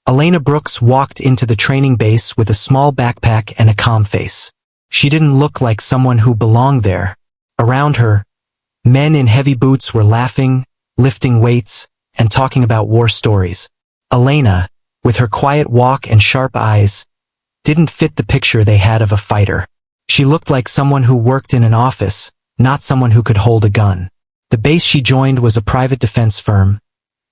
Elena Brooks walked into the training base with a small backpack and a calm face. She didn't look like someone who belonged there. Around her, men in heavy boots were laughing, lifting weights, and talking about war stories. Elena, with her quiet walk and sharp eyes, didn't fit the picture they had of a fighter. She looked like someone who worked in an office, not someone who could hold a gun. The base she joined was a private defense firm,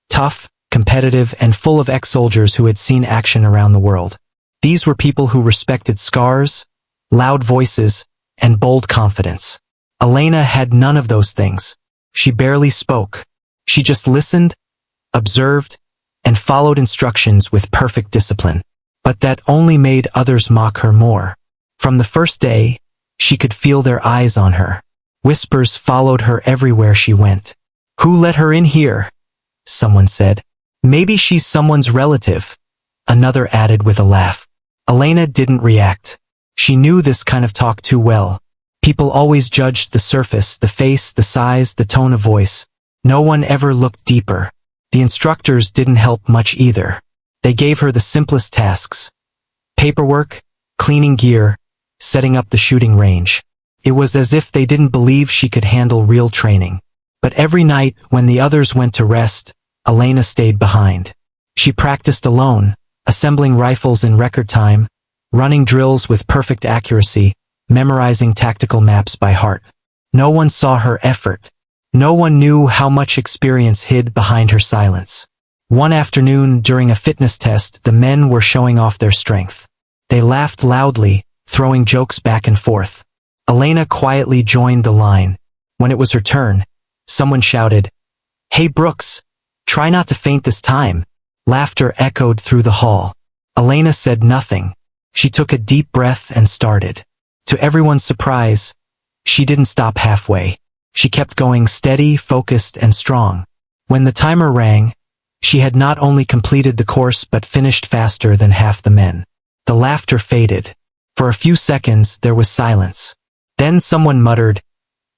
tough, competitive, and full of ex-soldiers who had seen action around the world. These were people who respected scars, loud voices, and bold confidence. Elena had none of those things. She barely spoke. She just listened, observed, and followed instructions with perfect discipline. But that only made others mock her more. From the first day, she could feel their eyes on her. Whispers followed her everywhere she went. "Who let her in here?" someone said. "Maybe she's someone's relative," another added with a laugh. Elena didn't react. She knew this kind of talk too well. People always judged the surface, the face, the size, the tone of voice. No one ever looked deeper. The instructors didn't help much either. They gave her the simplest tasks: paperwork, cleaning gear, setting up the shooting range. It was as if they didn't believe she could handle real training. But every night, when the others went to rest, Elena stayed behind. She practiced alone, assembling rifles in record time, running drills with perfect accuracy, memorizing tactical maps by heart. No one saw her effort. No one knew how much experience hid behind her silence. One afternoon, during a fitness test, the men were showing off their strength. They laughed loudly, throwing jokes back and forth. Elena quietly joined the line. When it was her turn, someone shouted, "Hey Brooks, try not to faint this time." Laughter echoed through the hall. Elena said nothing. She took a deep breath and started. To everyone's surprise, she didn't stop halfway. She kept going, steady, focused, and strong. When the timer rang, she had not only completed the course but finished faster than half the men. The laughter faded. For a few seconds, there was silence. Then someone muttered,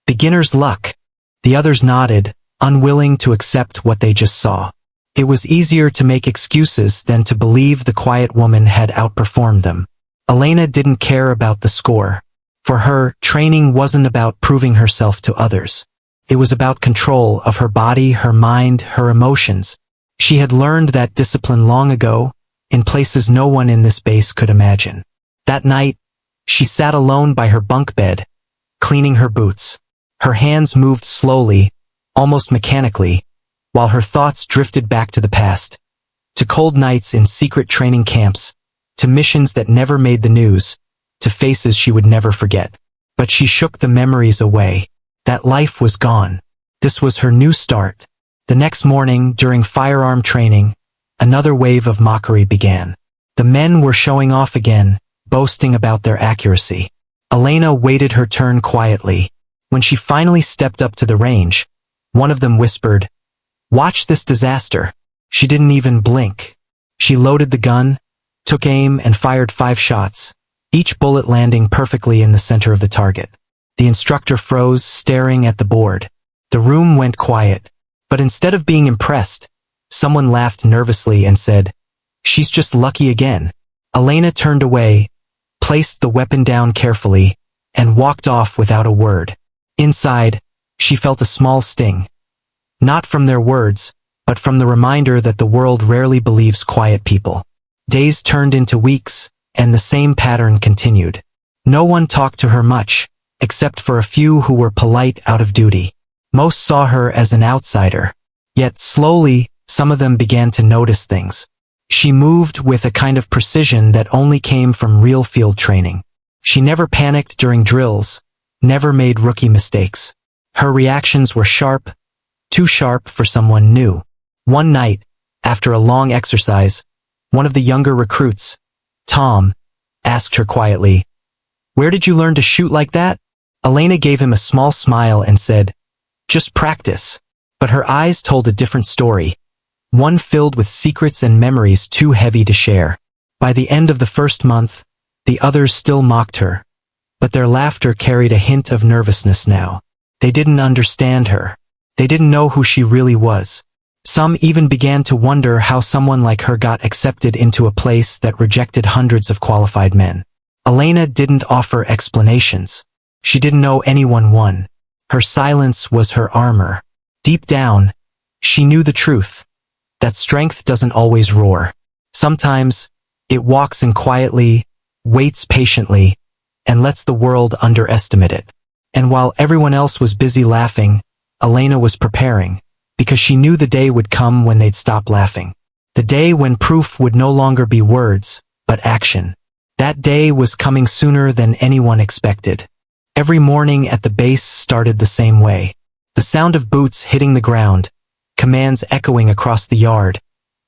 "Beginner's luck." The others nodded, unwilling to accept what they just saw. It was easier to make excuses than to believe the quiet woman had outperformed them. Elena didn't care about the score. For her, training wasn't about proving herself to others. It was about control of her body, her mind, her emotions. She had learned that discipline long ago, in places no one in this base could imagine. That night, she sat alone by her bunk bed, cleaning her boots. Her hands moved slowly, almost mechanically, while her thoughts drifted back to the past, to cold nights in secret training camps, to missions that never made the news, to faces she would never forget. But she shook the memories away. That life was gone. This was her new start. The next morning, during firearm training, another wave of mockery began. The men were showing off again, boasting about their accuracy. Elena waited her turn quietly. When she finally stepped up to the range, one of them whispered, "Watch this disaster." She didn't even blink. She loaded the gun, took aim, and fired 5 shots, each bullet landing perfectly in the center of the target. The instructor froze, staring at the board. The room went quiet, but instead of being impressed, someone laughed nervously and said, "She's just lucky again." Elena turned away, placed the weapon down carefully, and walked off without a word. Inside, she felt a small sting. Not from their words, but from the reminder that the world rarely believes quiet people. Days turned into weeks, and the same pattern continued. No one talked to her much, except for a few who were polite out of duty. Most saw her as an outsider. Yet slowly, some of them began to notice things. She moved with a kind of precision that only came from real field training. She never panicked during drills, never made rookie mistakes. Her reactions were sharp, too sharp for someone new. One night, after a long exercise, one of the younger recruits, Tom, asked her quietly, "Where did you learn to shoot like that?" Elena gave him a small smile and said, "Just practice." But her eyes told a different story, one filled with secrets and memories too heavy to share. By the end of the first month, the others still mocked her, but their laughter carried a hint of nervousness now. They didn't understand her. They didn't know who she really was. Some even began to wonder how someone like her got accepted into a place that rejected hundreds of qualified men. Elena didn't offer explanations. She didn't know anyone won. Her silence was her armor. Deep down, she knew the truth, that strength doesn't always roar. Sometimes, it walks in quietly, waits patiently, and lets the world underestimate it. And while everyone else was busy laughing, Elena was preparing, because she knew the day would come when they'd stop laughing. The day when proof would no longer be words, but action. That day was coming sooner than anyone expected. Every morning at the base started the same way. The sound of boots hitting the ground, commands echoing across the yard,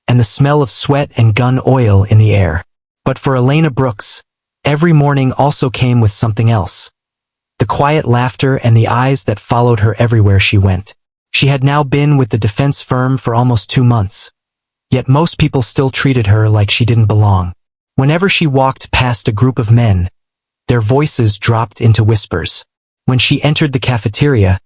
and the smell of sweat and gun oil in the air. But for Elena Brooks, every morning also came with something else. The quiet laughter and the eyes that followed her everywhere she went. She had now been with the defense firm for almost 2 months. Yet most people still treated her like she didn't belong. Whenever she walked past a group of men, their voices dropped into whispers. When she entered the cafeteria,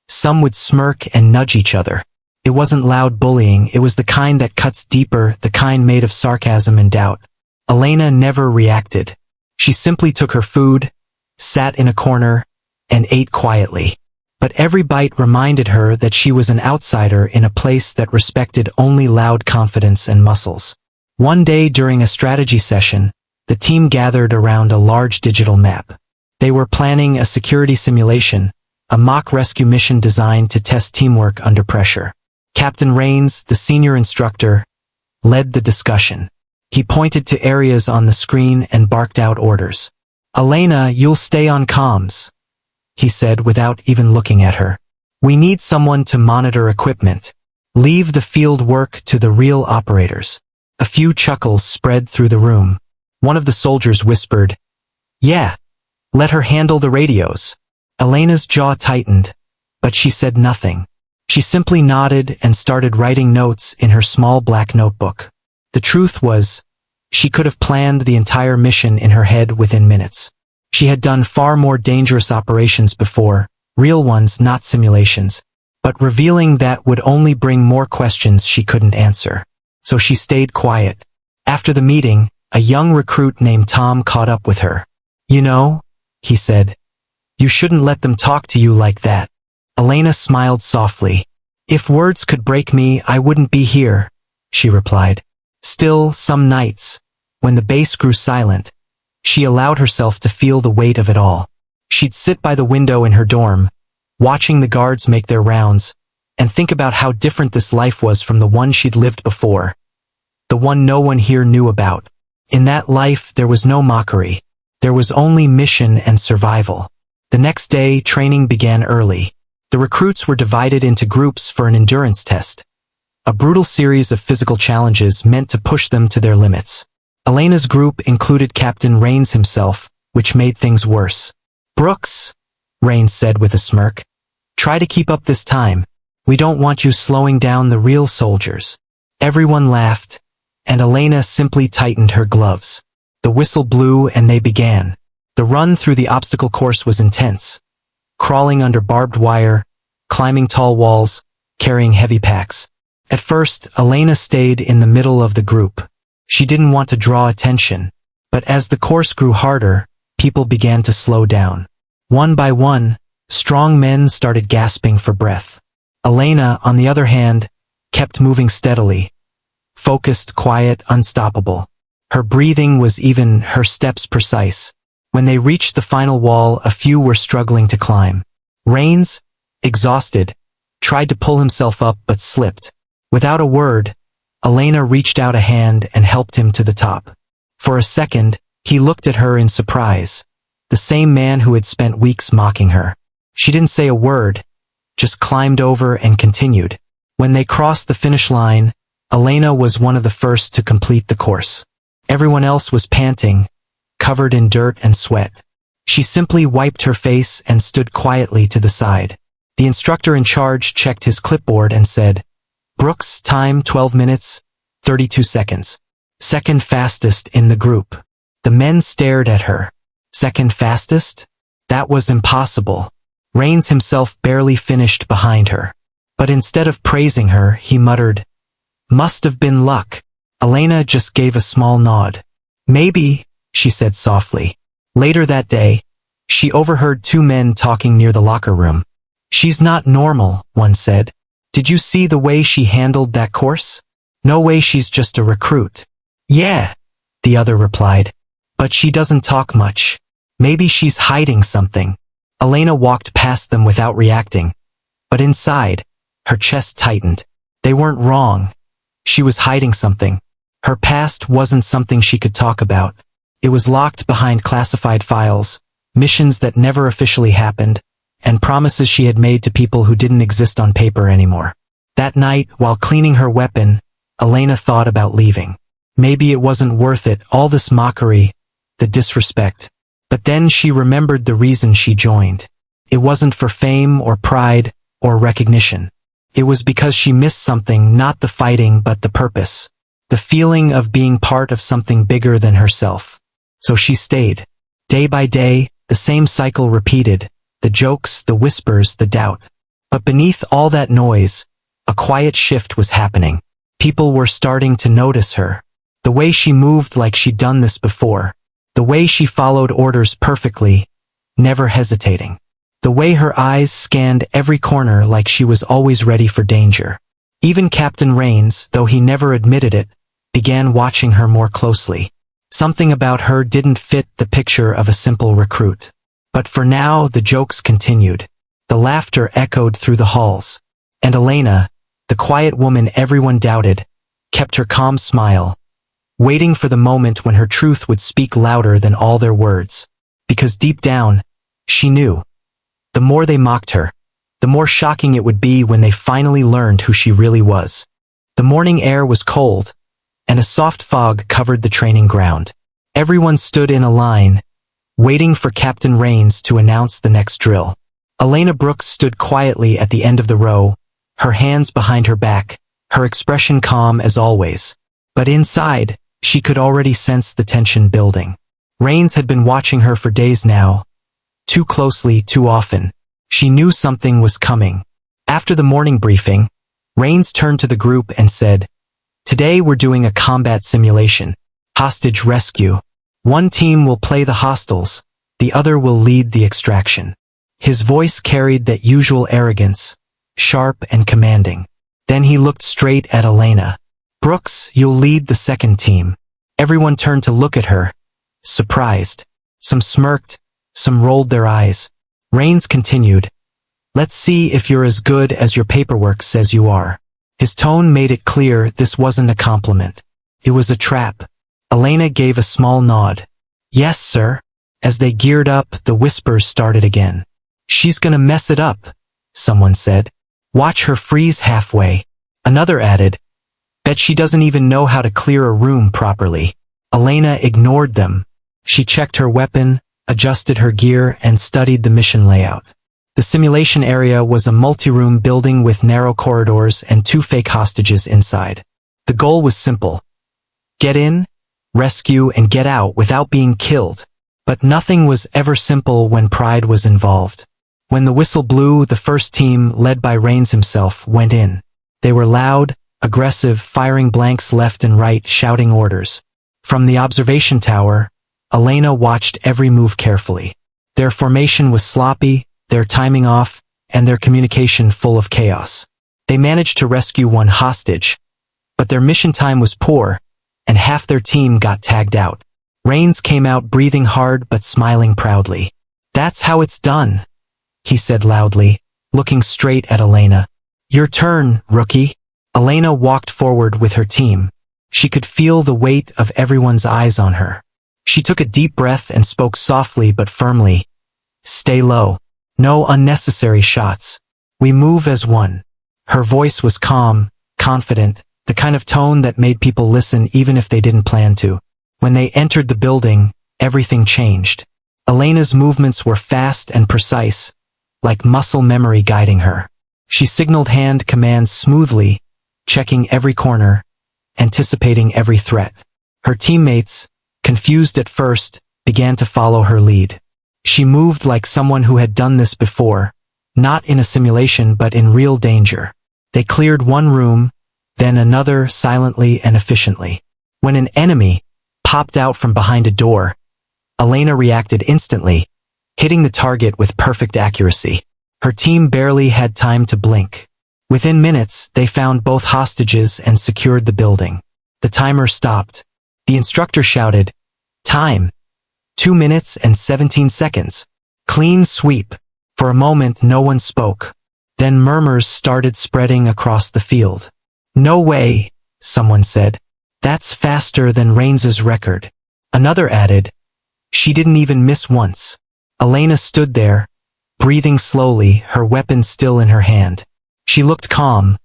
some would smirk and nudge each other. It wasn't loud bullying, it was the kind that cuts deeper, the kind made of sarcasm and doubt. Elena never reacted. She simply took her food, sat in a corner, and ate quietly. But every bite reminded her that she was an outsider in a place that respected only loud confidence and muscles. One day during a strategy session, the team gathered around a large digital map. They were planning a security simulation, a mock rescue mission designed to test teamwork under pressure. Captain Rains, the senior instructor, led the discussion. He pointed to areas on the screen and barked out orders. "Elena, you'll stay on comms," he said without even looking at her. "We need someone to monitor equipment. Leave the field work to the real operators." A few chuckles spread through the room. One of the soldiers whispered, "Yeah, let her handle the radios." Elena's jaw tightened, but she said nothing. She simply nodded and started writing notes in her small black notebook. The truth was, she could have planned the entire mission in her head within minutes. She had done far more dangerous operations before, real ones, not simulations. But revealing that would only bring more questions she couldn't answer. So she stayed quiet. After the meeting, a young recruit named Tom caught up with her. "You know," he said, "you shouldn't let them talk to you like that." Elena smiled softly. "If words could break me, I wouldn't be here," she replied. Still, some nights, when the base grew silent, she allowed herself to feel the weight of it all. She'd sit by the window in her dorm, watching the guards make their rounds, and think about how different this life was from the one she'd lived before, the one no one here knew about. In that life, there was no mockery. There was only mission and survival. The next day, training began early. The recruits were divided into groups for an endurance test, a brutal series of physical challenges meant to push them to their limits. Elena's group included Captain Rains himself, which made things worse. "Brooks," Rains said with a smirk, "try to keep up this time. We don't want you slowing down the real soldiers." Everyone laughed, and Elena simply tightened her gloves. The whistle blew and they began. The run through the obstacle course was intense. Crawling under barbed wire, climbing tall walls, carrying heavy packs. At first, Elena stayed in the middle of the group. She didn't want to draw attention. But as the course grew harder, people began to slow down. One by one, strong men started gasping for breath. Elena, on the other hand, kept moving steadily. Focused, quiet, unstoppable. Her breathing was even, her steps precise. When they reached the final wall, a few were struggling to climb. Rains, exhausted, tried to pull himself up but slipped. Without a word, Elena reached out a hand and helped him to the top. For a second, he looked at her in surprise. The same man who had spent weeks mocking her. She didn't say a word, just climbed over and continued. When they crossed the finish line, Elena was one of the first to complete the course. Everyone else was panting, covered in dirt and sweat. She simply wiped her face and stood quietly to the side. The instructor in charge checked his clipboard and said, "Brooks, time 12 minutes, 32 seconds. Second fastest in the group." The men stared at her. Second fastest? That was impossible. Rains himself barely finished behind her. But instead of praising her, he muttered, "Must have been luck." Elena just gave a small nod. "Maybe," she said softly. Later that day, she overheard two men talking near the locker room. "She's not normal," one said. "Did you see the way she handled that course? No way, she's just a recruit." "Yeah," the other replied. "But she doesn't talk much. Maybe she's hiding something." Elena walked past them without reacting. But inside, her chest tightened. They weren't wrong. She was hiding something. Her past wasn't something she could talk about. It was locked behind classified files, missions that never officially happened, and promises she had made to people who didn't exist on paper anymore. That night, while cleaning her weapon, Elena thought about leaving. Maybe it wasn't worth it, all this mockery, the disrespect. But then she remembered the reason she joined. It wasn't for fame or pride or recognition. It was because she missed something, not the fighting but the purpose. The feeling of being part of something bigger than herself. So she stayed. Day by day, the same cycle repeated. The jokes, the whispers, the doubt. But beneath all that noise, a quiet shift was happening. People were starting to notice her. The way she moved like she'd done this before. The way she followed orders perfectly, never hesitating. The way her eyes scanned every corner like she was always ready for danger. Even Captain Rains, though he never admitted it, began watching her more closely. Something about her didn't fit the picture of a simple recruit. But for now, the jokes continued. The laughter echoed through the halls. And Elena, the quiet woman everyone doubted, kept her calm smile, waiting for the moment when her truth would speak louder than all their words. Because deep down, she knew. The more they mocked her, the more shocking it would be when they finally learned who she really was. The morning air was cold, and a soft fog covered the training ground. Everyone stood in a line, waiting for Captain Rains to announce the next drill. Elena Brooks stood quietly at the end of the row, her hands behind her back, her expression calm as always. But inside, she could already sense the tension building. Rains had been watching her for days now. Too closely, too often. She knew something was coming. After the morning briefing, Rains turned to the group and said, "Today we're doing a combat simulation. Hostage rescue. One team will play the hostiles, the other will lead the extraction." His voice carried that usual arrogance, sharp and commanding. Then he looked straight at Elena. "Brooks, you'll lead the second team." Everyone turned to look at her, surprised. Some smirked, some rolled their eyes. Rains continued, "Let's see if you're as good as your paperwork says you are." His tone made it clear this wasn't a compliment. It was a trap. Elena gave a small nod. "Yes, sir." As they geared up, the whispers started again. "She's gonna mess it up," someone said. "Watch her freeze halfway." Another added, "Bet she doesn't even know how to clear a room properly." Elena ignored them. She checked her weapon, adjusted her gear, and studied the mission layout. The simulation area was a multi-room building with narrow corridors and two fake hostages inside. The goal was simple. Get in, rescue, and get out without being killed. But nothing was ever simple when pride was involved. When the whistle blew, the first team, led by Rains himself, went in. They were loud, aggressive, firing blanks left and right, shouting orders. From the observation tower, Elena watched every move carefully. Their formation was sloppy, their timing off, and their communication full of chaos. They managed to rescue one hostage, but their mission time was poor, and half their team got tagged out. Rains came out breathing hard but smiling proudly. "That's how it's done," he said loudly, looking straight at Elena. "Your turn, rookie." Elena walked forward with her team. She could feel the weight of everyone's eyes on her. She took a deep breath and spoke softly but firmly. "Stay low. No unnecessary shots. We move as one." Her voice was calm, confident, the kind of tone that made people listen even if they didn't plan to. When they entered the building, everything changed. Elena's movements were fast and precise, like muscle memory guiding her. She signaled hand commands smoothly, checking every corner, anticipating every threat. Her teammates, confused at first, began to follow her lead. She moved like someone who had done this before, not in a simulation but in real danger. They cleared one room, then another silently and efficiently. When an enemy popped out from behind a door, Elena reacted instantly, hitting the target with perfect accuracy. Her team barely had time to blink. Within minutes, they found both hostages and secured the building. The timer stopped. The instructor shouted, "Time! 2 minutes and 17 seconds. Clean sweep." For a moment, no one spoke. Then murmurs started spreading across the field. "No way," someone said. "That's faster than Raines's record." Another added, "She didn't even miss once." Elena stood there, breathing slowly, her weapon still in her hand. She looked calm,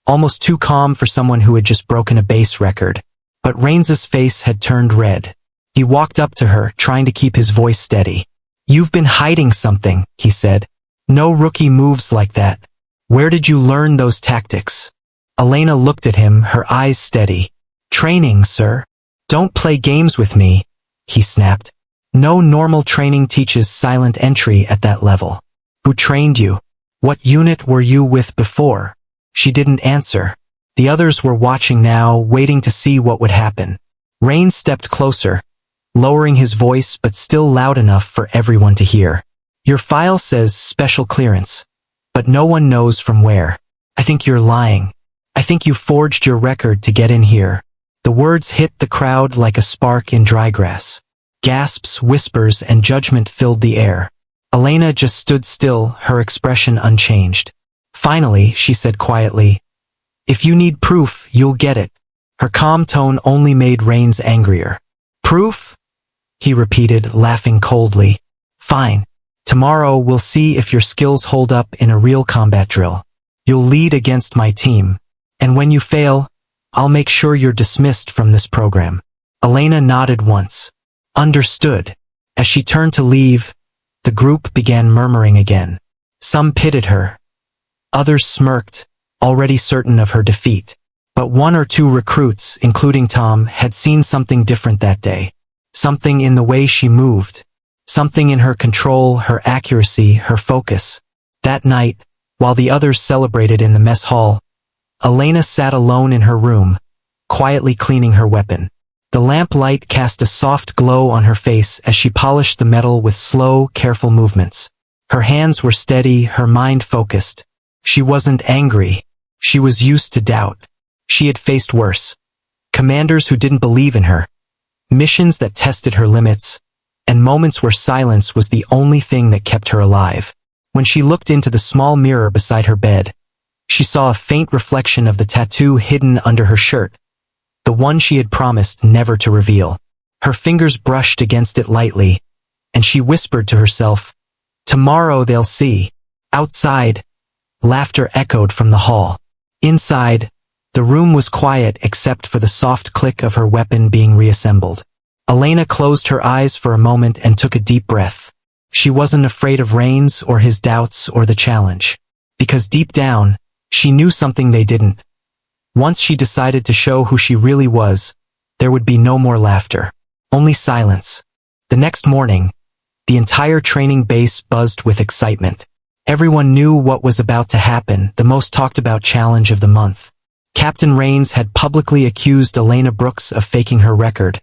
almost too calm for someone who had just broken a base record. But Raines's face had turned red. He walked up to her, trying to keep his voice steady. "You've been hiding something," he said. "No rookie moves like that. Where did you learn those tactics?" Elena looked at him, her eyes steady. "Training, sir." "Don't play games with me," he snapped. "No normal training teaches silent entry at that level." "Who trained you? What unit were you with before?" She didn't answer. The others were watching now, waiting to see what would happen. Raines stepped closer, lowering his voice but still loud enough for everyone to hear. "Your file says special clearance, but no one knows from where. I think you're lying. I think you forged your record to get in here." The words hit the crowd like a spark in dry grass. Gasps, whispers, and judgment filled the air. Elena just stood still, her expression unchanged. Finally, she said quietly, "If you need proof, you'll get it." Her calm tone only made Raines angrier. "Proof?" he repeated, laughing coldly. "Fine. Tomorrow we'll see if your skills hold up in a real combat drill. You'll lead against my team. And when you fail, I'll make sure you're dismissed from this program." Elena nodded once. "Understood." As she turned to leave, the group began murmuring again. Some pitied her. Others smirked, already certain of her defeat. But one or two recruits, including Tom, had seen something different that day. Something in the way she moved. Something in her control, her accuracy, her focus. That night, while the others celebrated in the mess hall, Elena sat alone in her room, quietly cleaning her weapon. The lamplight cast a soft glow on her face as she polished the metal with slow, careful movements. Her hands were steady, her mind focused. She wasn't angry. She was used to doubt. She had faced worse. Commanders who didn't believe in her. Missions that tested her limits. And moments where silence was the only thing that kept her alive. When she looked into the small mirror beside her bed, she saw a faint reflection of the tattoo hidden under her shirt, the one she had promised never to reveal. Her fingers brushed against it lightly, and she whispered to herself, "Tomorrow they'll see." Outside, laughter echoed from the hall. Inside, the room was quiet except for the soft click of her weapon being reassembled. Elena closed her eyes for a moment and took a deep breath. She wasn't afraid of Raines or his doubts or the challenge. Because deep down, she knew something they didn't. Once she decided to show who she really was, there would be no more laughter. Only silence. The next morning, the entire training base buzzed with excitement. Everyone knew what was about to happen, the most talked about challenge of the month. Captain Raines had publicly accused Elena Brooks of faking her record,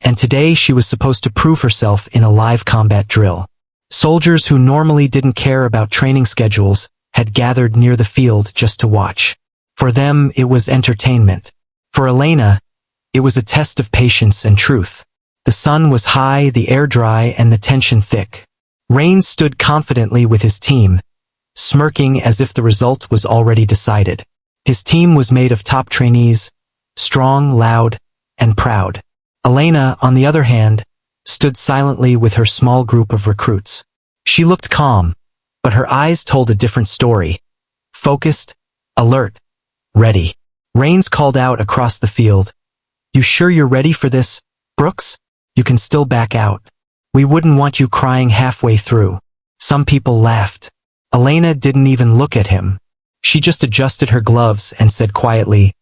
and today she was supposed to prove herself in a live combat drill. Soldiers who normally didn't care about training schedules had gathered near the field just to watch. For them, it was entertainment. For Elena, it was a test of patience and truth. The sun was high, the air dry, and the tension thick. Raines stood confidently with his team, smirking as if the result was already decided. His team was made of top trainees, strong, loud, and proud. Elena, on the other hand, stood silently with her small group of recruits. She looked calm, but her eyes told a different story. Focused, alert, ready. Raines called out across the field, "You sure you're ready for this, Brooks? You can still back out. We wouldn't want you crying halfway through." Some people laughed. Elena didn't even look at him. She just adjusted her gloves and said quietly,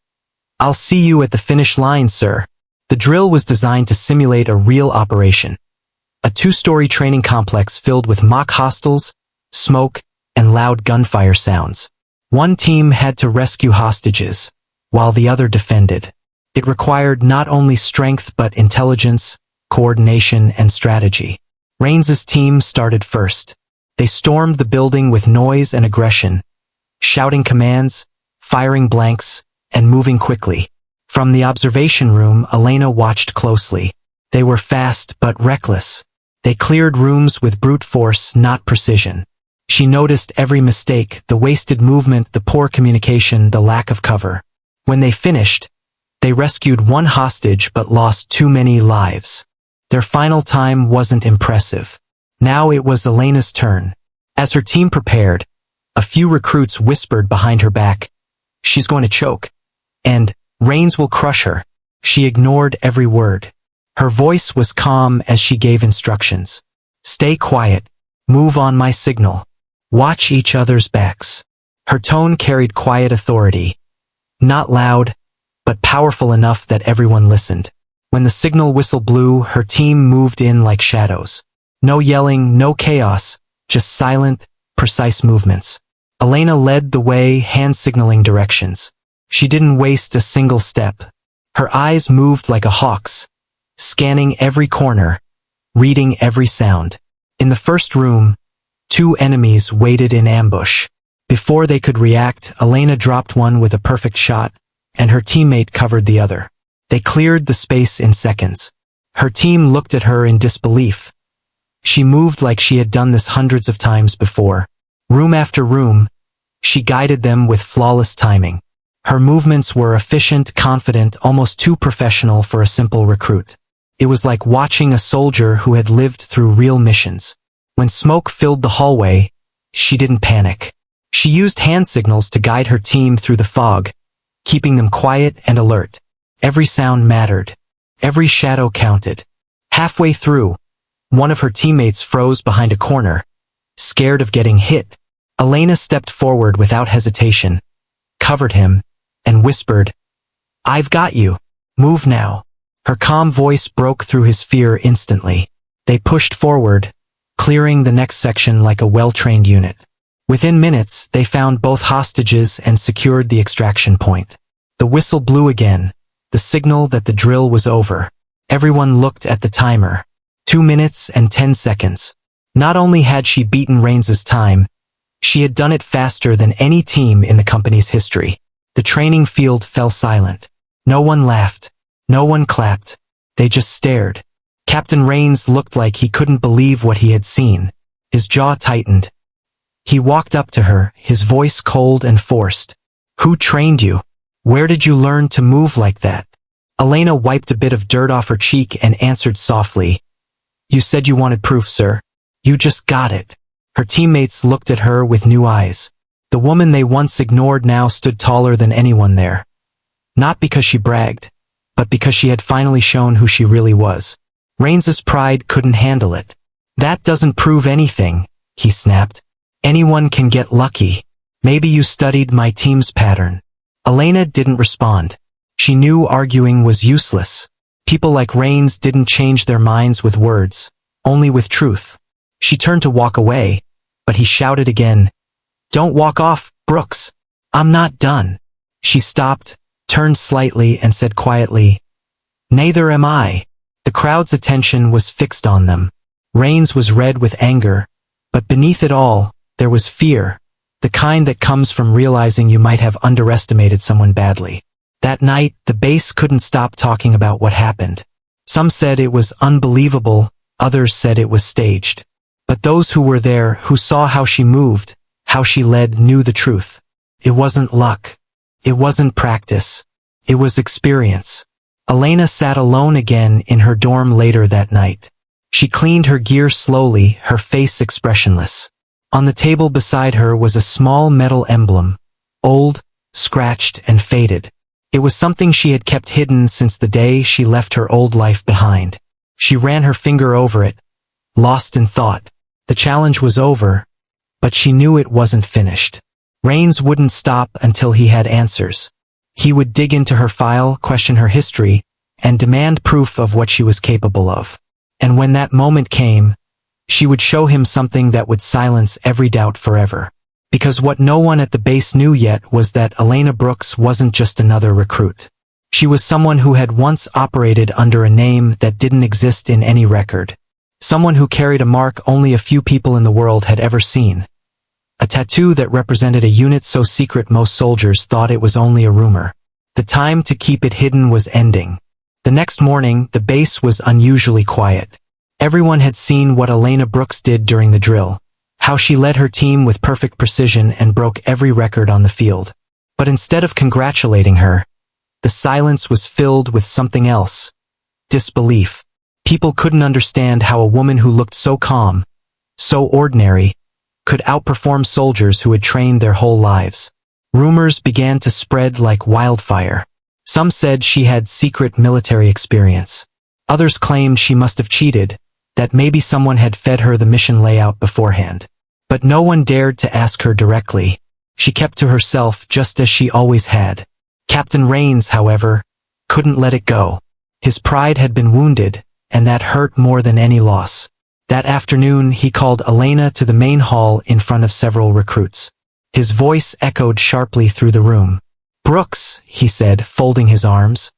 "I'll see you at the finish line, sir." The drill was designed to simulate a real operation. A two-story training complex filled with mock hostiles, smoke, and loud gunfire sounds. One team had to rescue hostages, while the other defended. It required not only strength but intelligence, coordination, and strategy. Rains's team started first. They stormed the building with noise and aggression, shouting commands, firing blanks, and moving quickly. From the observation room, Elena watched closely. They were fast but reckless. They cleared rooms with brute force, not precision. She noticed every mistake, the wasted movement, the poor communication, the lack of cover. When they finished, they rescued one hostage but lost too many lives. Their final time wasn't impressive. Now it was Elena's turn. As her team prepared, a few recruits whispered behind her back, "She's going to choke. And Rains will crush her." She ignored every word. Her voice was calm as she gave instructions. "Stay quiet. Move on my signal. Watch each other's backs." Her tone carried quiet authority. Not loud, but powerful enough that everyone listened. When the signal whistle blew, her team moved in like shadows. No yelling, no chaos, just silent, precise movements. Elena led the way, hand signaling directions. She didn't waste a single step. Her eyes moved like a hawk's, scanning every corner, reading every sound. In the first room, two enemies waited in ambush. Before they could react, Elena dropped one with a perfect shot, and her teammate covered the other. They cleared the space in seconds. Her team looked at her in disbelief. She moved like she had done this hundreds of times before. Room after room, she guided them with flawless timing. Her movements were efficient, confident, almost too professional for a simple recruit. It was like watching a soldier who had lived through real missions. When smoke filled the hallway, she didn't panic. She used hand signals to guide her team through the fog, keeping them quiet and alert. Every sound mattered. Every shadow counted. Halfway through, one of her teammates froze behind a corner, scared of getting hit. Elena stepped forward without hesitation, covered him, and whispered, "I've got you. Move now." Her calm voice broke through his fear instantly. They pushed forward, clearing the next section like a well-trained unit. Within minutes, they found both hostages and secured the extraction point. The whistle blew again, the signal that the drill was over. Everyone looked at the timer. 2 minutes and 10 seconds. Not only had she beaten Rains's time, she had done it faster than any team in the company's history. The training field fell silent. No one laughed. No one clapped. They just stared. Captain Rains looked like he couldn't believe what he had seen. His jaw tightened. He walked up to her, his voice cold and forced. "Who trained you? Where did you learn to move like that?" Elena wiped a bit of dirt off her cheek and answered softly, "You said you wanted proof, sir. You just got it." Her teammates looked at her with new eyes. The woman they once ignored now stood taller than anyone there. Not because she bragged, but because she had finally shown who she really was. Rains's pride couldn't handle it. "That doesn't prove anything," he snapped. "Anyone can get lucky. Maybe you studied my team's pattern." Elena didn't respond. She knew arguing was useless. People like Rains didn't change their minds with words, only with truth. She turned to walk away, but he shouted again, "Don't walk off, Brooks. I'm not done." She stopped, turned slightly, and said quietly, "Neither am I." The crowd's attention was fixed on them. Rains was red with anger, but beneath it all, there was fear, the kind that comes from realizing you might have underestimated someone badly. That night, the base couldn't stop talking about what happened. Some said it was unbelievable, others said it was staged. But those who were there, who saw how she moved, how she led, knew the truth. It wasn't luck. It wasn't practice. It was experience. Elena sat alone again in her dorm later that night. She cleaned her gear slowly, her face expressionless. On the table beside her was a small metal emblem, old, scratched, and faded. It was something she had kept hidden since the day she left her old life behind. She ran her finger over it, lost in thought. The challenge was over, but she knew it wasn't finished. Rains wouldn't stop until he had answers. He would dig into her file, question her history, and demand proof of what she was capable of. And when that moment came, she would show him something that would silence every doubt forever. Because what no one at the base knew yet was that Elena Brooks wasn't just another recruit. She was someone who had once operated under a name that didn't exist in any record. Someone who carried a mark only a few people in the world had ever seen. A tattoo that represented a unit so secret most soldiers thought it was only a rumor. The time to keep it hidden was ending. The next morning, the base was unusually quiet. Everyone had seen what Elena Brooks did during the drill, how she led her team with perfect precision and broke every record on the field. But instead of congratulating her, the silence was filled with something else. Disbelief. People couldn't understand how a woman who looked so calm, so ordinary, could outperform soldiers who had trained their whole lives. Rumors began to spread like wildfire. Some said she had secret military experience. Others claimed she must have cheated, that maybe someone had fed her the mission layout beforehand. But no one dared to ask her directly. She kept to herself just as she always had. Captain Rains, however, couldn't let it go. His pride had been wounded, and that hurt more than any loss. That afternoon, he called Elena to the main hall in front of several recruits. His voice echoed sharply through the room. "Brooks," he said, folding his arms.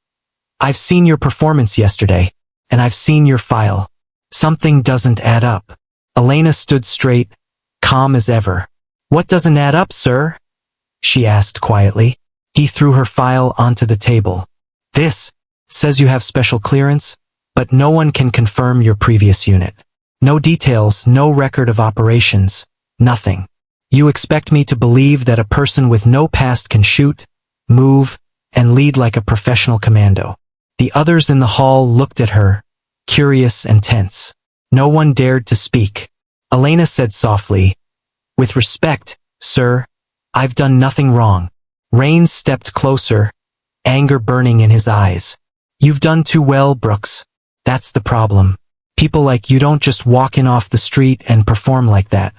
"I've seen your performance yesterday, and I've seen your file. Something doesn't add up." Elena stood straight, calm as ever. "What doesn't add up, sir?" she asked quietly. He threw her file onto the table. "This says you have special clearance, but no one can confirm your previous unit. No details, no record of operations, nothing. You expect me to believe that a person with no past can shoot, move, and lead like a professional commando." The others in the hall looked at her, curious and tense. No one dared to speak. Elena said softly, "With respect, sir, I've done nothing wrong." Rains stepped closer, anger burning in his eyes. "You've done too well, Brooks. That's the problem. People like you don't just walk in off the street and perform like that.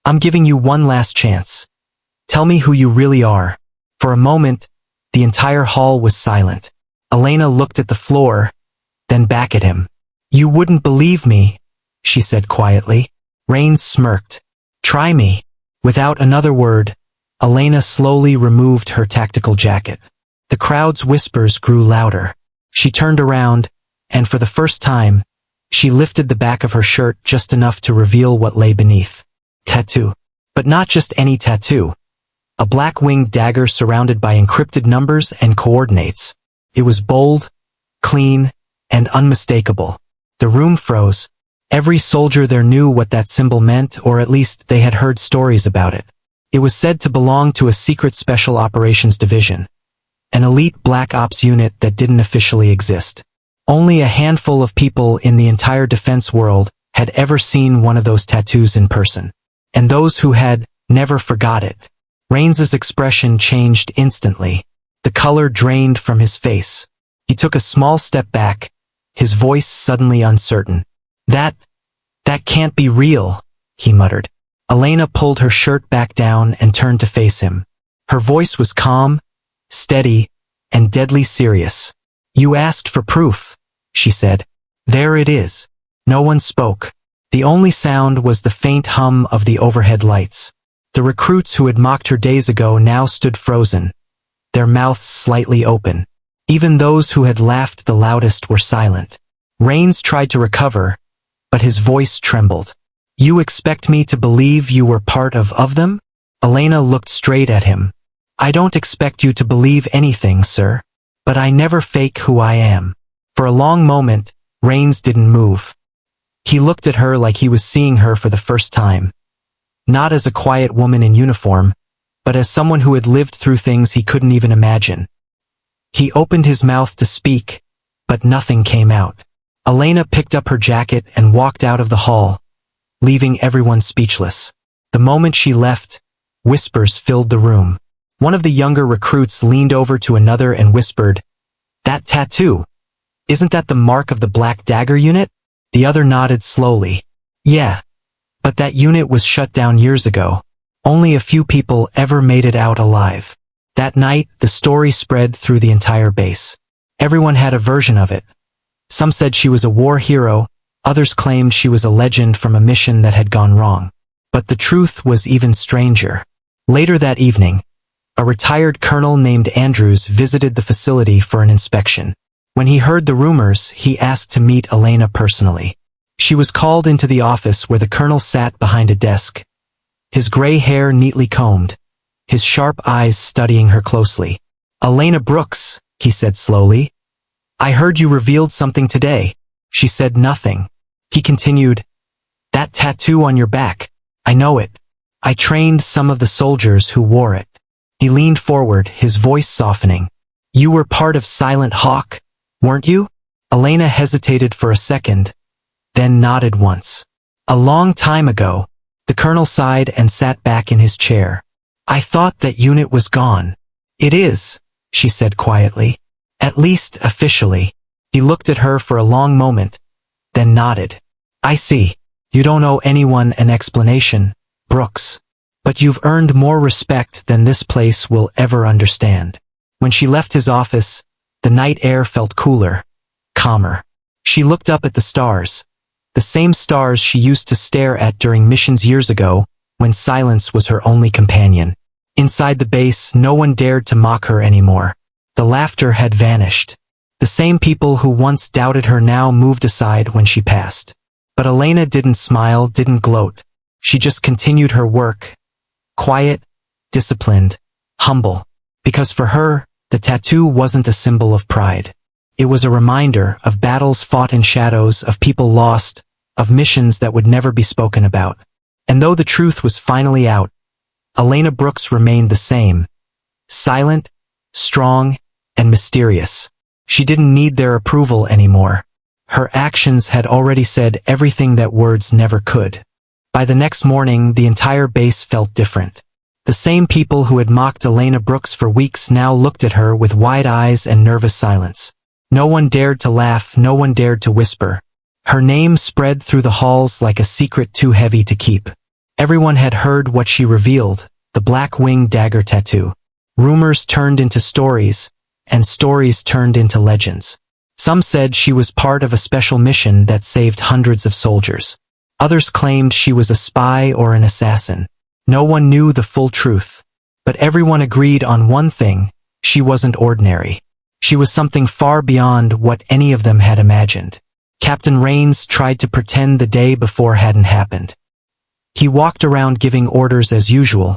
I'm giving you one last chance. Tell me who you really are." For a moment, the entire hall was silent. Elena looked at the floor, then back at him. "You wouldn't believe me," she said quietly. Rains smirked. "Try me." Without another word, Elena slowly removed her tactical jacket. The crowd's whispers grew louder. She turned around, and for the first time, she lifted the back of her shirt just enough to reveal what lay beneath. Tattoo. But not just any tattoo. A black winged dagger surrounded by encrypted numbers and coordinates. It was bold, clean, and unmistakable. The room froze. Every soldier there knew what that symbol meant, or at least they had heard stories about it. It was said to belong to a secret special operations division, an elite black ops unit that didn't officially exist. Only a handful of people in the entire defense world had ever seen one of those tattoos in person. And those who had never forgot it. Rains's expression changed instantly. The color drained from his face. He took a small step back, his voice suddenly uncertain. That can't be real," he muttered. Elena pulled her shirt back down and turned to face him. Her voice was calm, steady, and deadly serious. "You asked for proof," she said. "There it is." No one spoke. The only sound was the faint hum of the overhead lights. The recruits who had mocked her days ago now stood frozen, their mouths slightly open. Even those who had laughed the loudest were silent. Rains tried to recover, but his voice trembled. "You expect me to believe you were part of them?" Elena looked straight at him. "I don't expect you to believe anything, sir. But I never fake who I am." For a long moment, Rains didn't move. He looked at her like he was seeing her for the first time. Not as a quiet woman in uniform, but as someone who had lived through things he couldn't even imagine. He opened his mouth to speak, but nothing came out. Elena picked up her jacket and walked out of the hall, leaving everyone speechless. The moment she left, whispers filled the room. One of the younger recruits leaned over to another and whispered, "That tattoo, isn't that the mark of the Black Dagger unit?" The other nodded slowly. "Yeah, but that unit was shut down years ago. Only a few people ever made it out alive." That night, the story spread through the entire base. Everyone had a version of it. Some said she was a war hero, others claimed she was a legend from a mission that had gone wrong. But the truth was even stranger. Later that evening, a retired colonel named Andrews visited the facility for an inspection. When he heard the rumors, he asked to meet Elena personally. She was called into the office where the colonel sat behind a desk, his gray hair neatly combed, his sharp eyes studying her closely. "Elena Brooks," he said slowly. "I heard you revealed something today." She said nothing. He continued, "That tattoo on your back, I know it. I trained some of the soldiers who wore it." He leaned forward, his voice softening. "You were part of Silent Hawk, weren't you?" Elena hesitated for a second, then nodded once. "A long time ago." The colonel sighed and sat back in his chair. "I thought that unit was gone." "It is," she said quietly. "At least officially." He looked at her for a long moment, then nodded. "I see. You don't owe anyone an explanation, Brooks. But you've earned more respect than this place will ever understand." When she left his office, the night air felt cooler, calmer. She looked up at the stars, the same stars she used to stare at during missions years ago, when silence was her only companion. Inside the base, no one dared to mock her anymore. The laughter had vanished. The same people who once doubted her now moved aside when she passed. But Elena didn't smile, didn't gloat. She just continued her work, quiet, disciplined, humble. Because for her, the tattoo wasn't a symbol of pride. It was a reminder of battles fought in shadows, of people lost, of missions that would never be spoken about. And though the truth was finally out, Elena Brooks remained the same, silent, strong, and mysterious. She didn't need their approval anymore. Her actions had already said everything that words never could. By the next morning, the entire base felt different. The same people who had mocked Elena Brooks for weeks now looked at her with wide eyes and nervous silence. No one dared to laugh, no one dared to whisper. Her name spread through the halls like a secret too heavy to keep. Everyone had heard what she revealed, the black-winged dagger tattoo. Rumors turned into stories, and stories turned into legends. Some said she was part of a special mission that saved hundreds of soldiers. Others claimed she was a spy or an assassin. No one knew the full truth. But everyone agreed on one thing: she wasn't ordinary. She was something far beyond what any of them had imagined. Captain Rains tried to pretend the day before hadn't happened. He walked around giving orders as usual,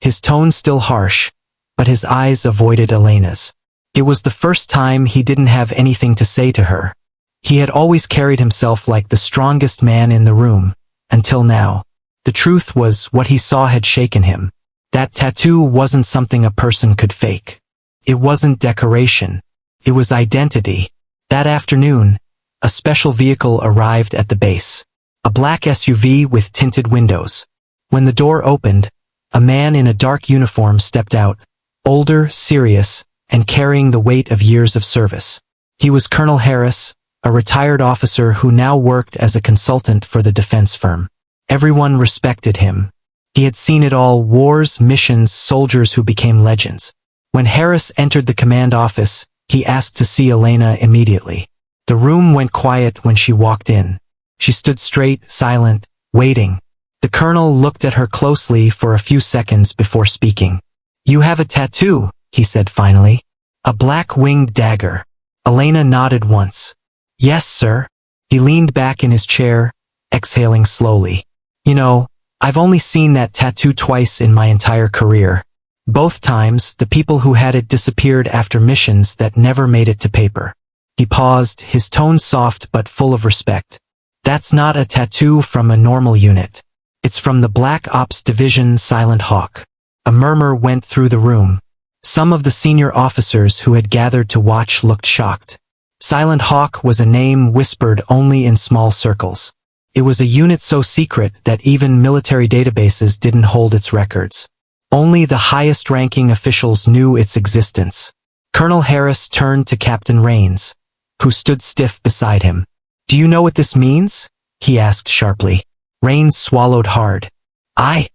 his tone still harsh, but his eyes avoided Elena's. It was the first time he didn't have anything to say to her. He had always carried himself like the strongest man in the room, until now. The truth was, what he saw had shaken him. That tattoo wasn't something a person could fake. It wasn't decoration. It was identity. That afternoon, a special vehicle arrived at the base. A black SUV with tinted windows. When the door opened, a man in a dark uniform stepped out, older, serious, and carrying the weight of years of service. He was Colonel Harris, a retired officer who now worked as a consultant for the defense firm. Everyone respected him. He had seen it all: wars, missions, soldiers who became legends. When Harris entered the command office, he asked to see Elena immediately. The room went quiet when she walked in. She stood straight, silent, waiting. The colonel looked at her closely for a few seconds before speaking. "You have a tattoo," he said finally. "A black-winged dagger." Elena nodded once. "Yes, sir." He leaned back in his chair, exhaling slowly. "You know, I've only seen that tattoo twice in my entire career. Both times, the people who had it disappeared after missions that never made it to paper." He paused, his tone soft but full of respect. "That's not a tattoo from a normal unit. It's from the Black Ops Division Silent Hawk." A murmur went through the room. Some of the senior officers who had gathered to watch looked shocked. Silent Hawk was a name whispered only in small circles. It was a unit so secret that even military databases didn't hold its records. Only the highest-ranking officials knew its existence. Colonel Harris turned to Captain Rains, who stood stiff beside him. "Do you know what this means?" he asked sharply. Rains swallowed hard. I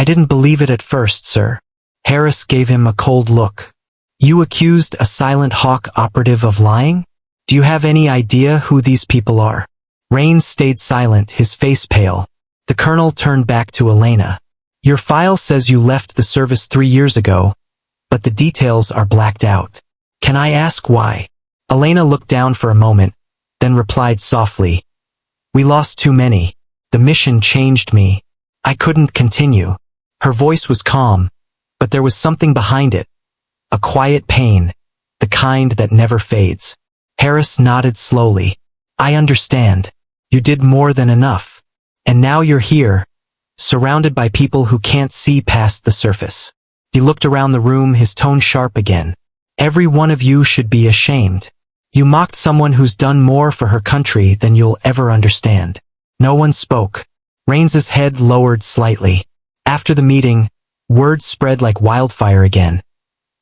didn't believe it at first, sir." Harris gave him a cold look. "You accused a Silent Hawk operative of lying? Do you have any idea who these people are?" Rains stayed silent, his face pale. The colonel turned back to Elena. Your file says you left the service 3 years ago, but the details are blacked out. Can I ask why? Elena looked down for a moment, then replied softly. We lost too many. The mission changed me. I couldn't continue. Her voice was calm, but there was something behind it. A quiet pain, the kind that never fades. Harris nodded slowly. I understand. You did more than enough. And now you're here, surrounded by people who can't see past the surface. He looked around the room, his tone sharp again. Every one of you should be ashamed. You mocked someone who's done more for her country than you'll ever understand. No one spoke. Rains's head lowered slightly. After the meeting, word spread like wildfire again.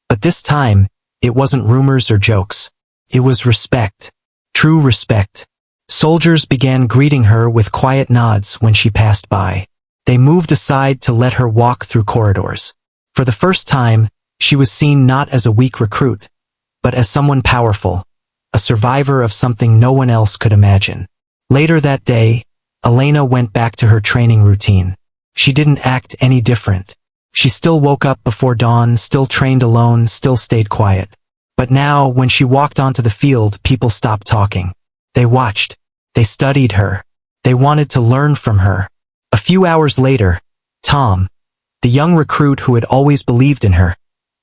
But this time, it wasn't rumors or jokes. It was respect. True respect. Soldiers began greeting her with quiet nods when she passed by. They moved aside to let her walk through corridors. For the first time, she was seen not as a weak recruit, but as someone powerful, a survivor of something no one else could imagine. Later that day, Elena went back to her training routine. She didn't act any different. She still woke up before dawn, still trained alone, still stayed quiet. But now, when she walked onto the field, people stopped talking. They watched. They studied her. They wanted to learn from her. A few hours later, Tom, the young recruit who had always believed in her,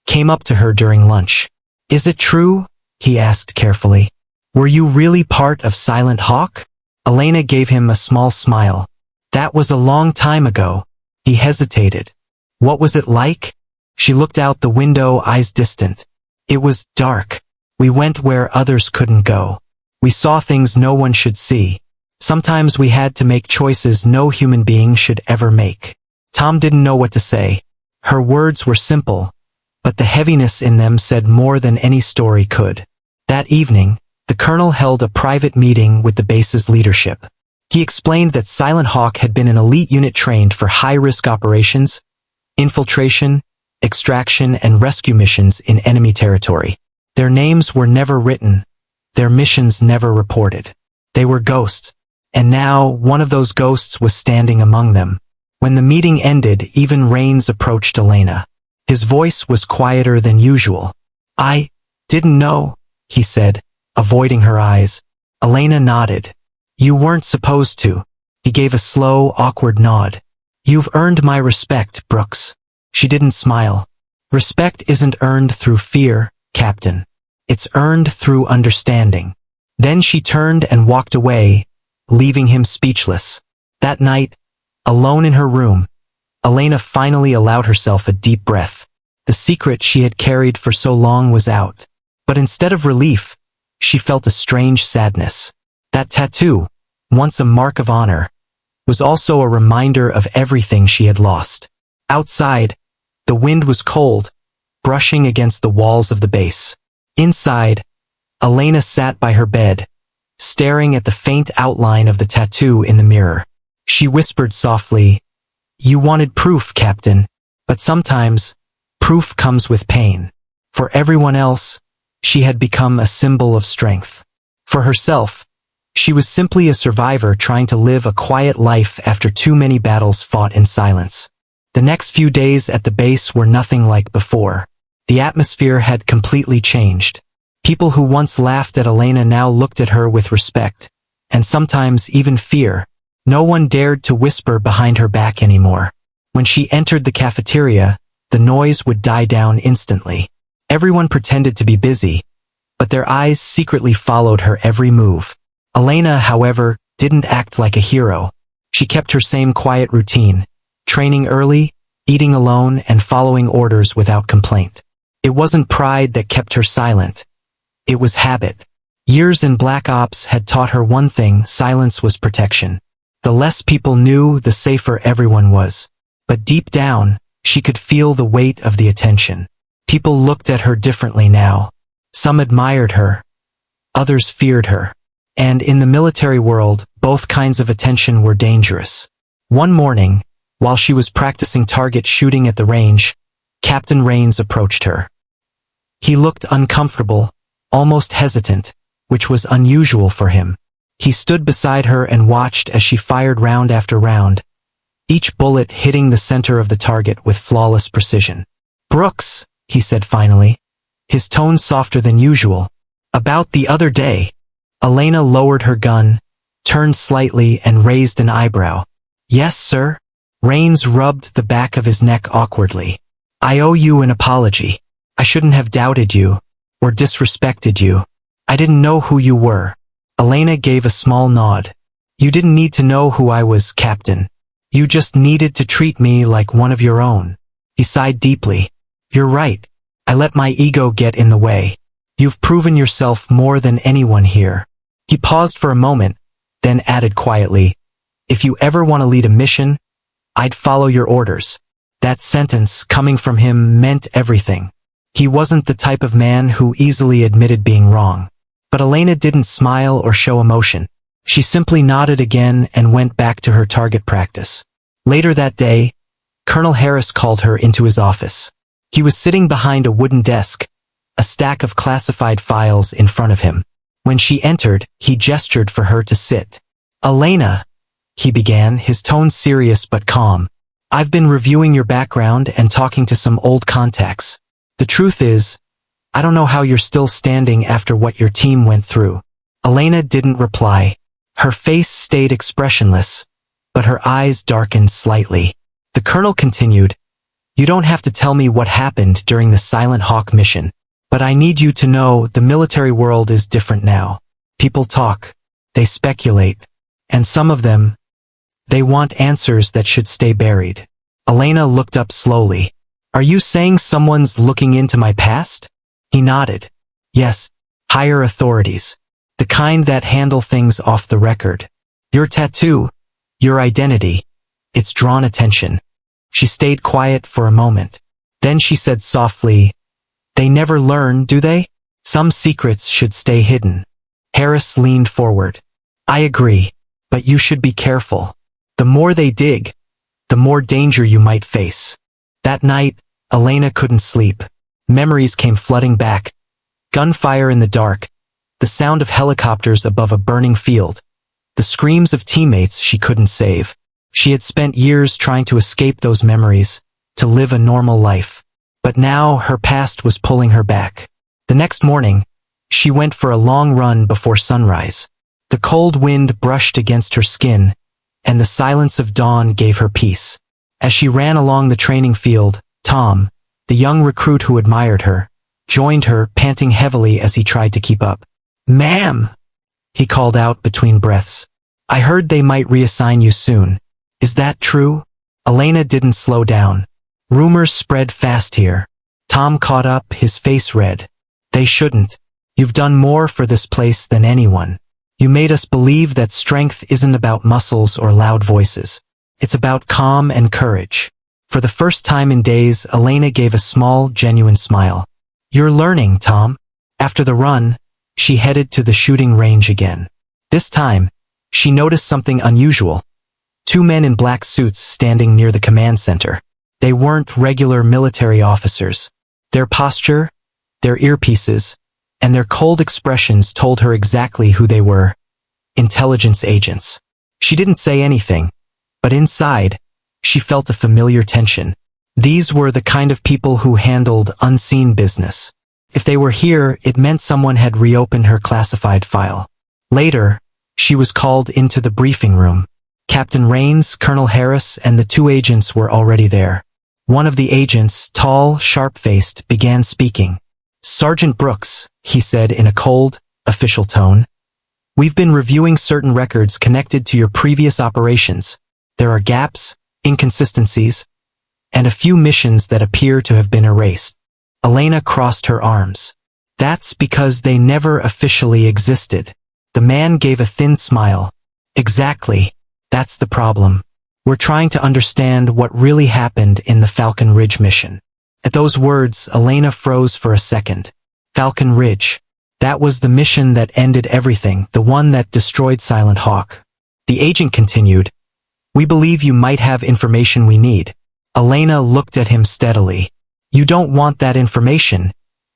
came up to her during lunch. Is it true? He asked carefully. Were you really part of Silent Hawk? Elena gave him a small smile. That was a long time ago. He hesitated. What was it like? She looked out the window, eyes distant. It was dark. We went where others couldn't go. We saw things no one should see. Sometimes we had to make choices no human being should ever make. Tom didn't know what to say. Her words were simple, but the heaviness in them said more than any story could. That evening, the colonel held a private meeting with the base's leadership. He explained that Silent Hawk had been an elite unit trained for high-risk operations, infiltration, extraction, and rescue missions in enemy territory. Their names were never written. Their missions never reported. They were ghosts, and now one of those ghosts was standing among them. When the meeting ended, even Rains approached Elena. His voice was quieter than usual. I didn't know, he said, avoiding her eyes. Elena nodded. You weren't supposed to. He gave a slow, awkward nod. You've earned my respect, Brooks. She didn't smile. Respect isn't earned through fear, Captain. It's earned through understanding. Then she turned and walked away, leaving him speechless. That night, alone in her room, Elena finally allowed herself a deep breath. The secret she had carried for so long was out. But instead of relief, she felt a strange sadness. That tattoo, once a mark of honor, was also a reminder of everything she had lost. Outside, the wind was cold, brushing against the walls of the base. Inside, Elena sat by her bed, staring at the faint outline of the tattoo in the mirror. She whispered softly, You wanted proof, Captain, but sometimes, proof comes with pain. For everyone else, she had become a symbol of strength. For herself, she was simply a survivor trying to live a quiet life after too many battles fought in silence. The next few days at the base were nothing like before. The atmosphere had completely changed. People who once laughed at Elena now looked at her with respect, and sometimes even fear. No one dared to whisper behind her back anymore. When she entered the cafeteria, the noise would die down instantly. Everyone pretended to be busy, but their eyes secretly followed her every move. Elena, however, didn't act like a hero. She kept her same quiet routine, training early, eating alone, and following orders without complaint. It wasn't pride that kept her silent. It was habit. Years in Black Ops had taught her one thing: silence was protection. The less people knew, the safer everyone was. But deep down, she could feel the weight of the attention. People looked at her differently now. Some admired her. Others feared her. And in the military world, both kinds of attention were dangerous. One morning, while she was practicing target shooting at the range, Captain Rains approached her. He looked uncomfortable, almost hesitant, which was unusual for him. He stood beside her and watched as she fired round after round. each bullet hitting the center of the target with flawless precision. "Brooks," he said finally, his tone softer than usual. "About the other day." Elena lowered her gun, turned slightly and raised an eyebrow. "Yes, sir?" Rains rubbed the back of his neck awkwardly. "I owe you an apology. I shouldn't have doubted you, or disrespected you. I didn't know who you were." Elena gave a small nod. "You didn't need to know who I was, Captain. You just needed to treat me like one of your own." He sighed deeply. "You're right. I let my ego get in the way. You've proven yourself more than anyone here." He paused for a moment, then added quietly, "If you ever want to lead a mission, I'd follow your orders." That sentence, coming from him, meant everything. He wasn't the type of man who easily admitted being wrong. But Elena didn't smile or show emotion. She simply nodded again and went back to her target practice. Later that day, Colonel Harris called her into his office. He was sitting behind a wooden desk, a stack of classified files in front of him. When she entered, he gestured for her to sit. "Elena," he began, his tone serious but calm, "I've been reviewing your background and talking to some old contacts. The truth is, I don't know how you're still standing after what your team went through." Elena didn't reply. Her face stayed expressionless, but her eyes darkened slightly. The colonel continued, "You don't have to tell me what happened during the Silent Hawk mission, but I need you to know the military world is different now. People talk, they speculate, and some of them, they want answers that should stay buried." Elena looked up slowly. "Are you saying someone's looking into my past?" He nodded. "Yes, higher authorities. The kind that handle things off the record. Your tattoo, your identity, it's drawn attention." She stayed quiet for a moment. Then she said softly, "They never learn, do they? Some secrets should stay hidden." Harris leaned forward. "I agree, but you should be careful. The more they dig, the more danger you might face." That night, Elena couldn't sleep. Memories came flooding back. Gunfire in the dark, the sound of helicopters above a burning field, the screams of teammates she couldn't save. She had spent years trying to escape those memories, to live a normal life. But now her past was pulling her back. The next morning, she went for a long run before sunrise. The cold wind brushed against her skin, and the silence of dawn gave her peace. As she ran along the training field, Tom, the young recruit who admired her, joined her, panting heavily as he tried to keep up. "Ma'am," he called out between breaths, "I heard they might reassign you soon. Is that true?" Elena didn't slow down. "Rumors spread fast here." Tom caught up, his face red. "They shouldn't. You've done more for this place than anyone. You made us believe that strength isn't about muscles or loud voices. It's about calm and courage." For the first time in days, Elena gave a small, genuine smile. "You're learning, Tom." After the run, she headed to the shooting range again. This time, she noticed something unusual. Two men in black suits standing near the command center. They weren't regular military officers. Their posture, their earpieces, and their cold expressions told her exactly who they were. Intelligence agents. She didn't say anything, but inside, she felt a familiar tension. These were the kind of people who handled unseen business. If they were here, it meant someone had reopened her classified file. Later, she was called into the briefing room. Captain Rains, Colonel Harris, and the two agents were already there. One of the agents, tall, sharp-faced, began speaking. "Sergeant Brooks," he said in a cold, official tone, "we've been reviewing certain records connected to your previous operations. There are gaps, inconsistencies, and a few missions that appear to have been erased." Elena crossed her arms. "That's because they never officially existed." The man gave a thin smile. "Exactly. That's the problem. We're trying to understand what really happened in the Falcon Ridge mission." At those words, Elena froze for a second. Falcon Ridge. That was the mission that ended everything, the one that destroyed Silent Hawk. The agent continued, "We believe you might have information we need." Elena looked at him steadily. "You don't want that information,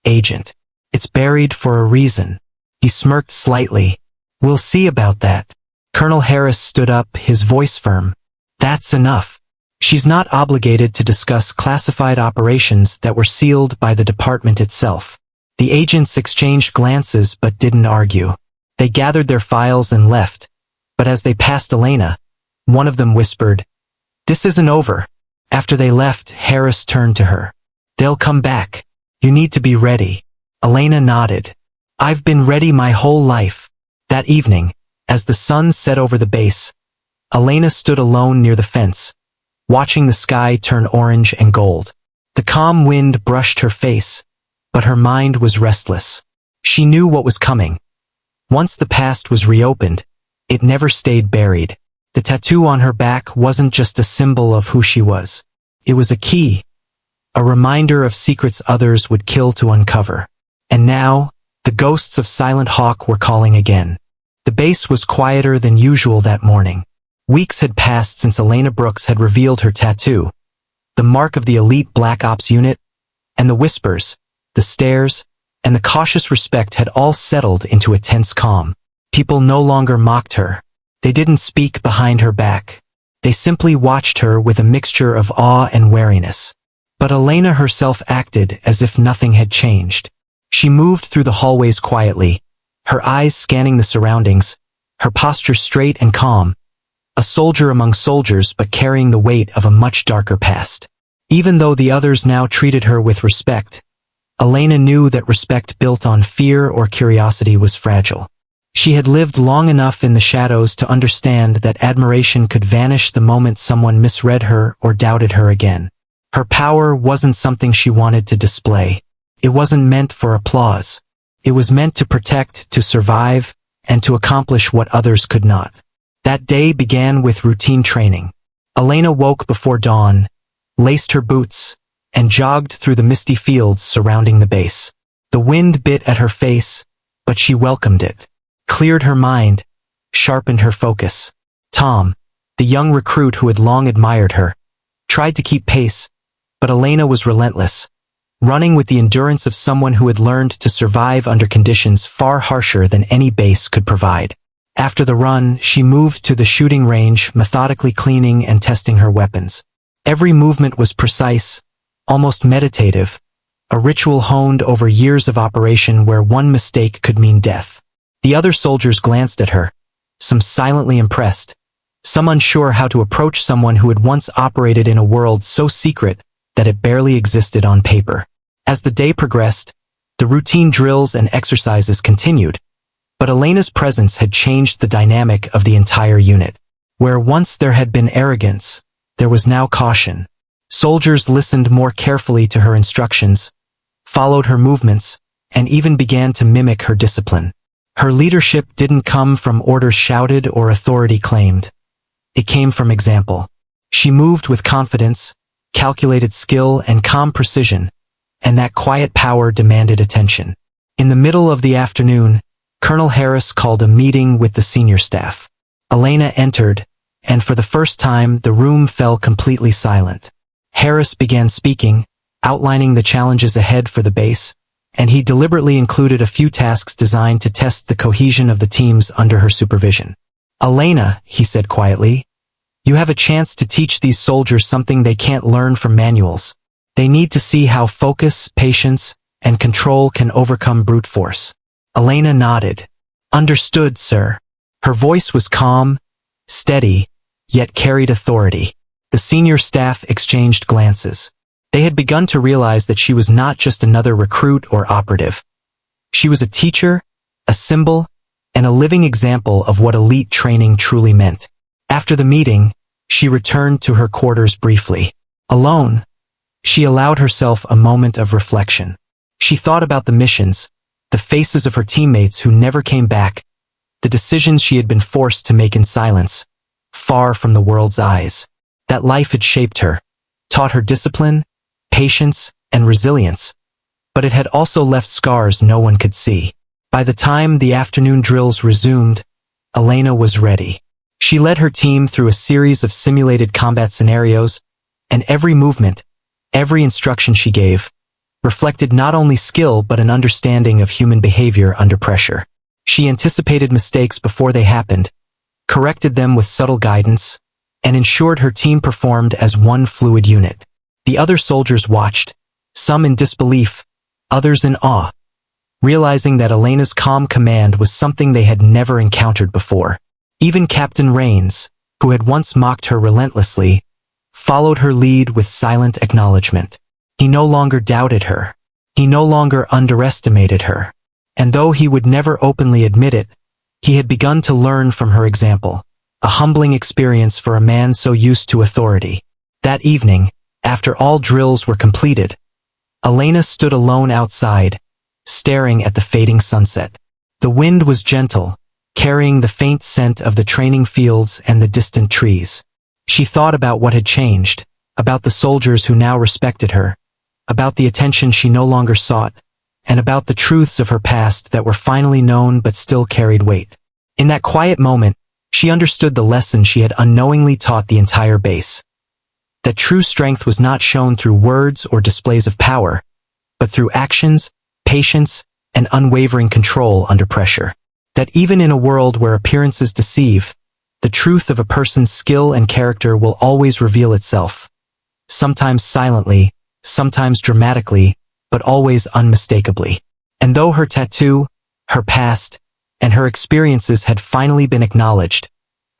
Agent. It's buried for a reason." He smirked slightly. "We'll see about that." Colonel Harris stood up, his voice firm. "That's enough. She's not obligated to discuss classified operations that were sealed by the department itself. The agents exchanged glances but didn't argue. They gathered their files and left, but as they passed Elena, one of them whispered, "This isn't over." After they left, Harris turned to her. "They'll come back. You need to be ready." Elena nodded. "I've been ready my whole life." That evening, as the sun set over the base, Elena stood alone near the fence, watching the sky turn orange and gold. The calm wind brushed her face, but her mind was restless. She knew what was coming. Once the past was reopened, it never stayed buried. The tattoo on her back wasn't just a symbol of who she was. It was a key, a reminder of secrets others would kill to uncover. And now, the ghosts of Silent Hawk were calling again. The base was quieter than usual that morning. Weeks had passed since Elena Brooks had revealed her tattoo, the mark of the elite Black Ops unit, and the whispers, the stares, and the cautious respect had all settled into a tense calm. People no longer mocked her. They didn't speak behind her back. They simply watched her with a mixture of awe and wariness. But Elena herself acted as if nothing had changed. She moved through the hallways quietly, her eyes scanning the surroundings, her posture straight and calm, a soldier among soldiers but carrying the weight of a much darker past. Even though the others now treated her with respect, Elena knew that respect built on fear or curiosity was fragile. She had lived long enough in the shadows to understand that admiration could vanish the moment someone misread her or doubted her again. Her power wasn't something she wanted to display. It wasn't meant for applause. It was meant to protect, to survive, and to accomplish what others could not. That day began with routine training. Elena woke before dawn, laced her boots, and jogged through the misty fields surrounding the base. The wind bit at her face, but she welcomed it, cleared her mind, sharpened her focus. Tom, the young recruit who had long admired her, tried to keep pace, but Elena was relentless, running with the endurance of someone who had learned to survive under conditions far harsher than any base could provide. After the run, she moved to the shooting range, methodically cleaning and testing her weapons. Every movement was precise, almost meditative, a ritual honed over years of operation where one mistake could mean death. The other soldiers glanced at her, some silently impressed, some unsure how to approach someone who had once operated in a world so secret that it barely existed on paper. As the day progressed, the routine drills and exercises continued, but Elena's presence had changed the dynamic of the entire unit. Where once there had been arrogance, there was now caution. Soldiers listened more carefully to her instructions, followed her movements, and even began to mimic her discipline. Her leadership didn't come from orders shouted or authority claimed. It came from example. She moved with confidence, calculated skill, and calm precision, and that quiet power demanded attention. In the middle of the afternoon, Colonel Harris called a meeting with the senior staff. Elena entered, and for the first time the room fell completely silent. Harris began speaking, outlining the challenges ahead for the base, and he deliberately included a few tasks designed to test the cohesion of the teams under her supervision. "Elena," he said quietly, "you have a chance to teach these soldiers something they can't learn from manuals. They need to see how focus, patience, and control can overcome brute force." Elena nodded. "Understood, sir." Her voice was calm, steady, yet carried authority. The senior staff exchanged glances. They had begun to realize that she was not just another recruit or operative. She was a teacher, a symbol, and a living example of what elite training truly meant. After the meeting, she returned to her quarters briefly. Alone, she allowed herself a moment of reflection. She thought about the missions, the faces of her teammates who never came back, the decisions she had been forced to make in silence, far from the world's eyes. That life had shaped her, taught her discipline, patience, and resilience, but it had also left scars no one could see. By the time the afternoon drills resumed, Elena was ready. She led her team through a series of simulated combat scenarios, and every movement, every instruction she gave, reflected not only skill but an understanding of human behavior under pressure. She anticipated mistakes before they happened, corrected them with subtle guidance, and ensured her team performed as one fluid unit. The other soldiers watched, some in disbelief, others in awe, realizing that Elena's calm command was something they had never encountered before. Even Captain Rains, who had once mocked her relentlessly, followed her lead with silent acknowledgement. He no longer doubted her. He no longer underestimated her. And though he would never openly admit it, he had begun to learn from her example, a humbling experience for a man so used to authority. That evening, after all drills were completed, Elena stood alone outside, staring at the fading sunset. The wind was gentle, carrying the faint scent of the training fields and the distant trees. She thought about what had changed, about the soldiers who now respected her, about the attention she no longer sought, and about the truths of her past that were finally known but still carried weight. In that quiet moment, she understood the lesson she had unknowingly taught the entire base. That true strength was not shown through words or displays of power, but through actions, patience, and unwavering control under pressure. That even in a world where appearances deceive, the truth of a person's skill and character will always reveal itself, sometimes silently, sometimes dramatically, but always unmistakably. And though her tattoo, her past, and her experiences had finally been acknowledged,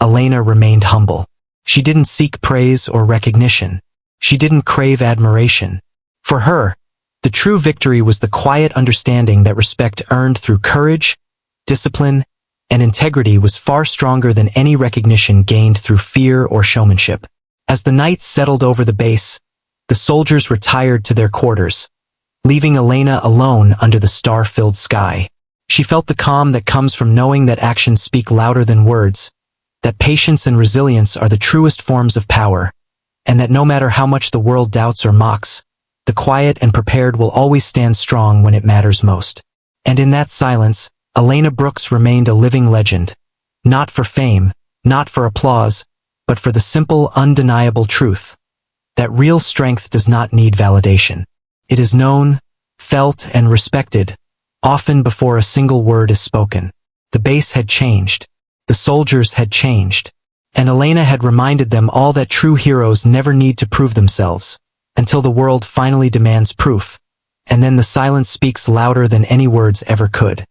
Elena remained humble. She didn't seek praise or recognition. She didn't crave admiration. For her, the true victory was the quiet understanding that respect earned through courage, discipline, and integrity was far stronger than any recognition gained through fear or showmanship. As the night settled over the base, the soldiers retired to their quarters, leaving Elena alone under the star-filled sky. She felt the calm that comes from knowing that actions speak louder than words, that patience and resilience are the truest forms of power, and that no matter how much the world doubts or mocks, the quiet and prepared will always stand strong when it matters most. And in that silence, Elena Brooks remained a living legend, not for fame, not for applause, but for the simple, undeniable truth that real strength does not need validation. It is known, felt, and respected, often before a single word is spoken. The base had changed. The soldiers had changed. And Elena had reminded them all that true heroes never need to prove themselves, until the world finally demands proof, and then the silence speaks louder than any words ever could.